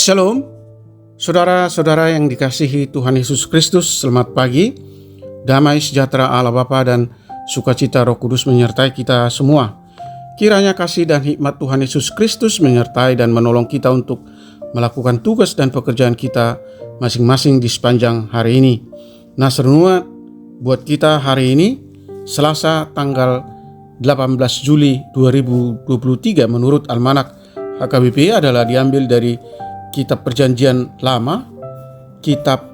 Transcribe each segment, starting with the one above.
Shalom, saudara-saudara yang dikasihi Tuhan Yesus Kristus, selamat pagi. Damai sejahtera Allah Bapa dan sukacita Roh Kudus menyertai kita semua. Kiranya kasih dan hikmat Tuhan Yesus Kristus menyertai dan menolong kita untuk melakukan tugas dan pekerjaan kita masing-masing di sepanjang hari ini. Nah, renungan buat kita hari ini, Selasa tanggal 18 Juli 2023 menurut Almanak HKBP adalah diambil dari Kitab Perjanjian Lama, Kitab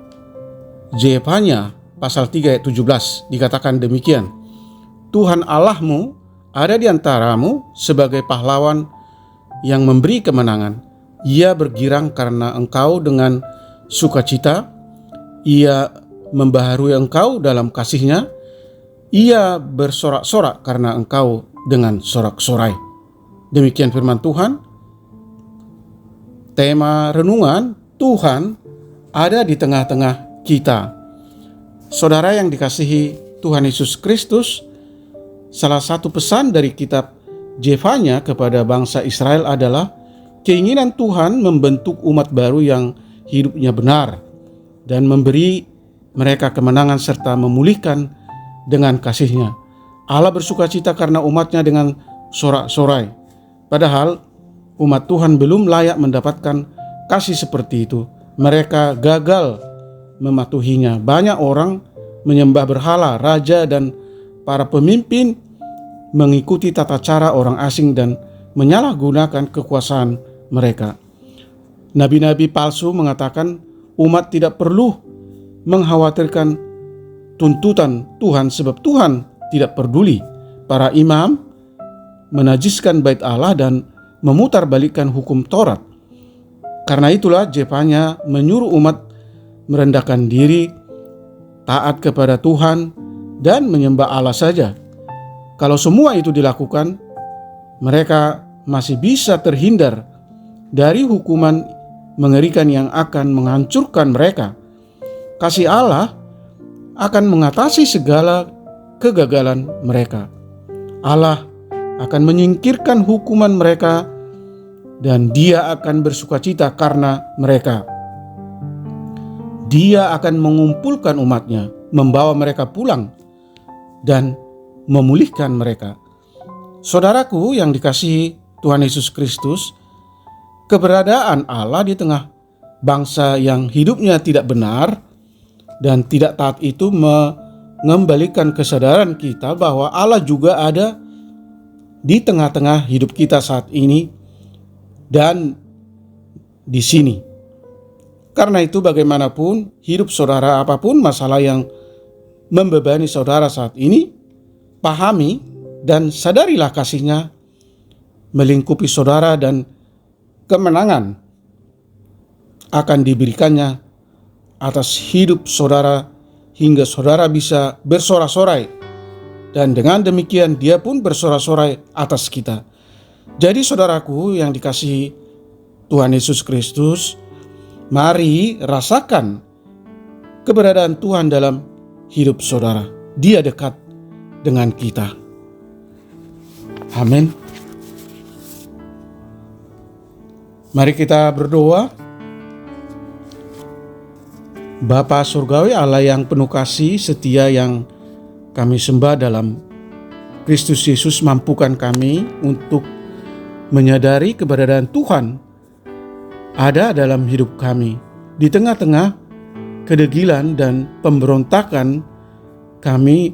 Zefanya pasal 3 ayat 17, dikatakan demikian. Tuhan Allahmu ada di antaramu sebagai pahlawan yang memberi kemenangan. Ia bergirang karena engkau dengan sukacita. Ia membaharui engkau dalam kasihnya. Ia bersorak-sorak karena engkau dengan sorak-sorai. Demikian firman Tuhan. Tema renungan, Tuhan ada di tengah-tengah kita. Saudara yang dikasihi Tuhan Yesus Kristus, salah satu pesan dari kitab Zefanya kepada bangsa Israel adalah keinginan Tuhan membentuk umat baru yang hidupnya benar dan memberi mereka kemenangan serta memulihkan dengan kasih-Nya. Allah bersukacita karena umatnya dengan sorak-sorai. Padahal umat Tuhan belum layak mendapatkan kasih seperti itu. Mereka gagal mematuhinya. Banyak orang menyembah berhala, raja dan para pemimpin mengikuti tata cara orang asing dan menyalahgunakan kekuasaan mereka. Nabi-nabi palsu mengatakan umat tidak perlu mengkhawatirkan tuntutan Tuhan sebab Tuhan tidak peduli. Para imam menajiskan bait Allah dan memutarbalikkan hukum Taurat. Karena itulah Zefanya menyuruh umat merendahkan diri, taat kepada Tuhan, dan menyembah Allah saja. Kalau semua itu dilakukan, mereka masih bisa terhindar dari hukuman mengerikan yang akan menghancurkan mereka. Kasih Allah akan mengatasi segala kegagalan mereka. Allah akan menyingkirkan hukuman mereka dan Dia akan bersukacita karena mereka. Dia akan mengumpulkan umatnya, membawa mereka pulang dan memulihkan mereka. Saudaraku yang dikasihi Tuhan Yesus Kristus, keberadaan Allah di tengah bangsa yang hidupnya tidak benar dan tidak taat itu mengembalikan kesadaran kita bahwa Allah juga ada di tengah-tengah hidup kita saat ini dan di sini. Karena itu bagaimanapun hidup saudara, apapun masalah yang membebani saudara saat ini, pahami dan sadarilah kasih-Nya melingkupi saudara dan kemenangan akan diberikannya atas hidup saudara hingga saudara bisa bersorak-sorai. Dan dengan demikian Dia pun bersorak-sorai atas kita. Jadi saudaraku yang dikasihi Tuhan Yesus Kristus, mari rasakan keberadaan Tuhan dalam hidup saudara. Dia dekat dengan kita. Amin. Mari kita berdoa. Bapa Surgawi, Allah yang penuh kasih setia yang kami sembah dalam Kristus Yesus, mampukan kami untuk menyadari keberadaan Tuhan ada dalam hidup kami. Di tengah-tengah kedegilan dan pemberontakan kami,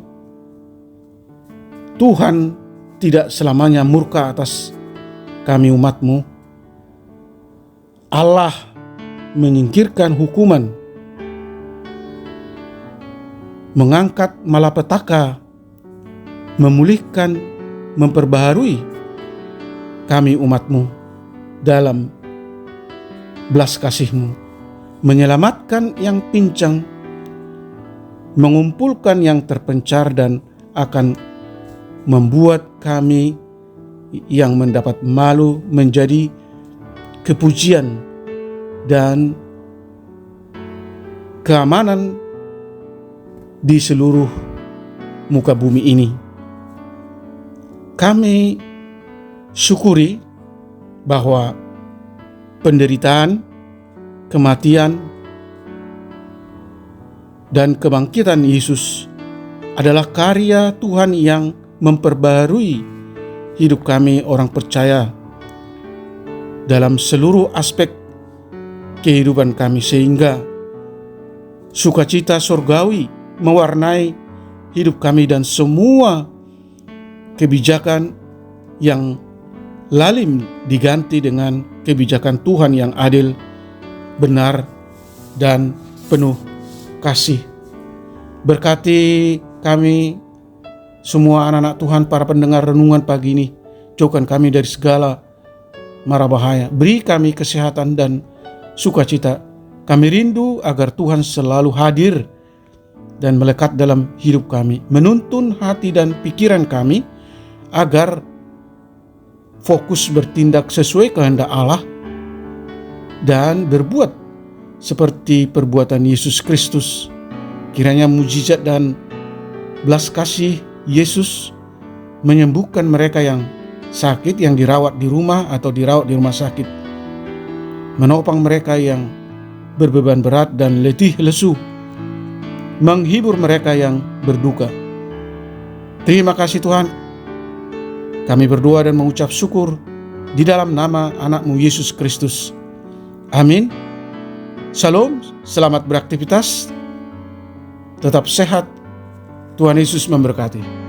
Tuhan tidak selamanya murka atas kami umat-Mu. Allah menyingkirkan hukuman, mengangkat malapetaka, memulihkan, memperbaharui kami umat-Mu dalam belas kasih-Mu, menyelamatkan yang pincang, mengumpulkan yang terpencar dan akan membuat kami yang mendapat malu menjadi kepujian dan keamanan di seluruh muka bumi ini. Kami syukuri bahwa penderitaan, kematian, dan kebangkitan Yesus adalah karya Tuhan yang memperbarui hidup kami orang percaya dalam seluruh aspek kehidupan kami, sehingga sukacita surgawi mewarnai hidup kami dan semua kebijakan yang lalim diganti dengan kebijakan Tuhan yang adil, benar, dan penuh kasih. Berkati kami semua anak-anak Tuhan, para pendengar renungan pagi ini. Jauhkan kami dari segala mara bahaya. Beri kami kesehatan dan sukacita. Kami rindu agar Tuhan selalu hadir dan melekat dalam hidup kami, menuntun hati dan pikiran kami agar fokus bertindak sesuai kehendak Allah dan berbuat seperti perbuatan Yesus Kristus. Kiranya mujizat dan belas kasih Yesus menyembuhkan mereka yang sakit, yang dirawat di rumah atau dirawat di rumah sakit, menopang mereka yang berbeban berat dan letih lesu, menghibur mereka yang berduka. Terima kasih Tuhan. Kami berdoa dan mengucap syukur di dalam nama anak-Mu Yesus Kristus. Amin. Shalom, selamat beraktivitas. Tetap sehat. Tuhan Yesus memberkati.